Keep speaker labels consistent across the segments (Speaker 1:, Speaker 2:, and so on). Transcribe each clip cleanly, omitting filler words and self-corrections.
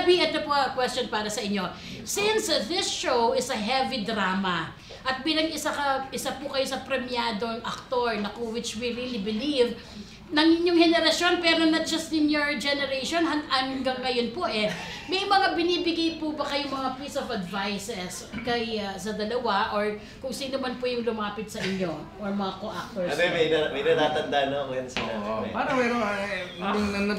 Speaker 1: Gabby, ito po question para sa inyo. Since this show is a heavy drama, at bilang isa po kayo sa premiadong aktor, na which we really believe, ng inyong henerasyon, pero not just in your generation, hanggang ngayon po may mga binibigay po ba kayong mga piece of advices kay sa dalawa, or kung sino man po yung lumapit sa inyo, or mga co-actors?
Speaker 2: May natatanda na ako yan sa
Speaker 3: parang meron,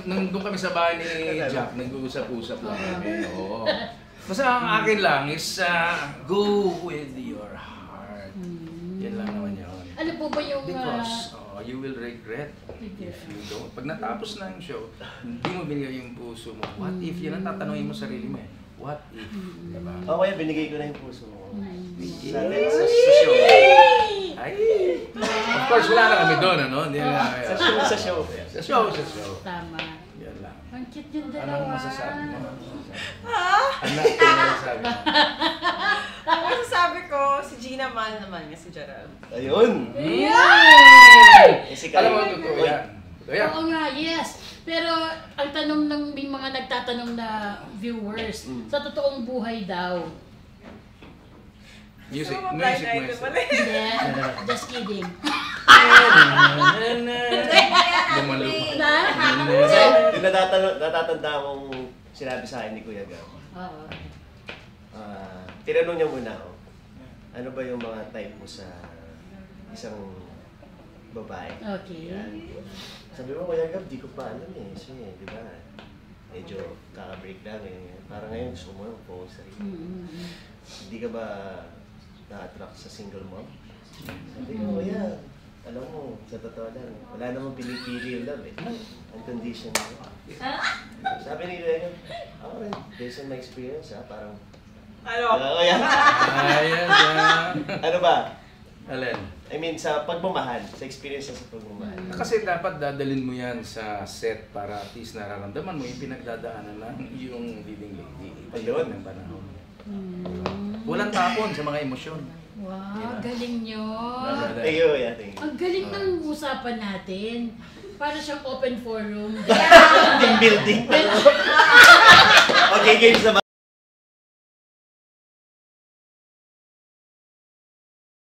Speaker 3: nung doon kami sa bahay ni Jack, nag-uusap-usap lang kami. Basta ang akin lang is, go with your heart. Yan lang naman yun.
Speaker 1: Ano po ba yung...
Speaker 3: Because you will regret if you don't. Pag natapos na yung show, hindi mo binigay yung puso mo. What if? Yan ang tatanungin mo sarili mo What if? Diba?
Speaker 2: Oo, kaya binigay ko na yung puso mo. Sa
Speaker 3: show. Ay! Of course, wala na kami doon, ano?
Speaker 2: Sa show.
Speaker 3: Sa show.
Speaker 1: Tama.
Speaker 3: Yan lang.
Speaker 1: Ang cute yung dalawa.
Speaker 3: Anong masasabi mo? Anong masasabi mo?
Speaker 4: Ang masasabi ko, si Gina mahal naman niya si Gerald.
Speaker 2: Ayun!
Speaker 3: Alam mo, totoo yan.
Speaker 1: Oo nga, yes. Pero ang tanong ng may mga nagtatanong na viewers, sa totoong buhay daw.
Speaker 3: Music
Speaker 4: Hindi,
Speaker 1: Just kidding.
Speaker 3: Lumalo.
Speaker 2: Yung natatanda akong sinabi sa akin ni Kuya Gab. Tinanong niya muna ako, ano ba yung mga type mo sa isang babae?
Speaker 1: Okay.
Speaker 2: Sabi mo, Kuya Gab, di ko pa alam Kasi, di ba, medyo kaka-break lang Parang ngayon, gusto mo yung focus sa rin. Hindi ka ba na-attract sa single mom? Sabi ko, Kuya, alam mo, sa totoo lang, wala namang pinipili yung love Unconditional. Sabi ni Kuya Gab, ako rin, based on my experience parang
Speaker 4: Ano?
Speaker 2: Ano ba?
Speaker 3: Alin?
Speaker 2: I mean, sa pagmamahal, sa experience sa pagmamahal.
Speaker 3: Kasi dapat dadalhin mo yan sa set para at least nararamdaman mo yung pinagdadaanan ng yung leading lady.
Speaker 2: Ayun.
Speaker 3: Ng panahon. Walang tapon sa mga emosyon.
Speaker 1: Wow, galing nyo.
Speaker 2: Thank you, thank you.
Speaker 1: Ang galing ng usapan natin. Para siyang open forum.
Speaker 2: Team building. Okay, games naman.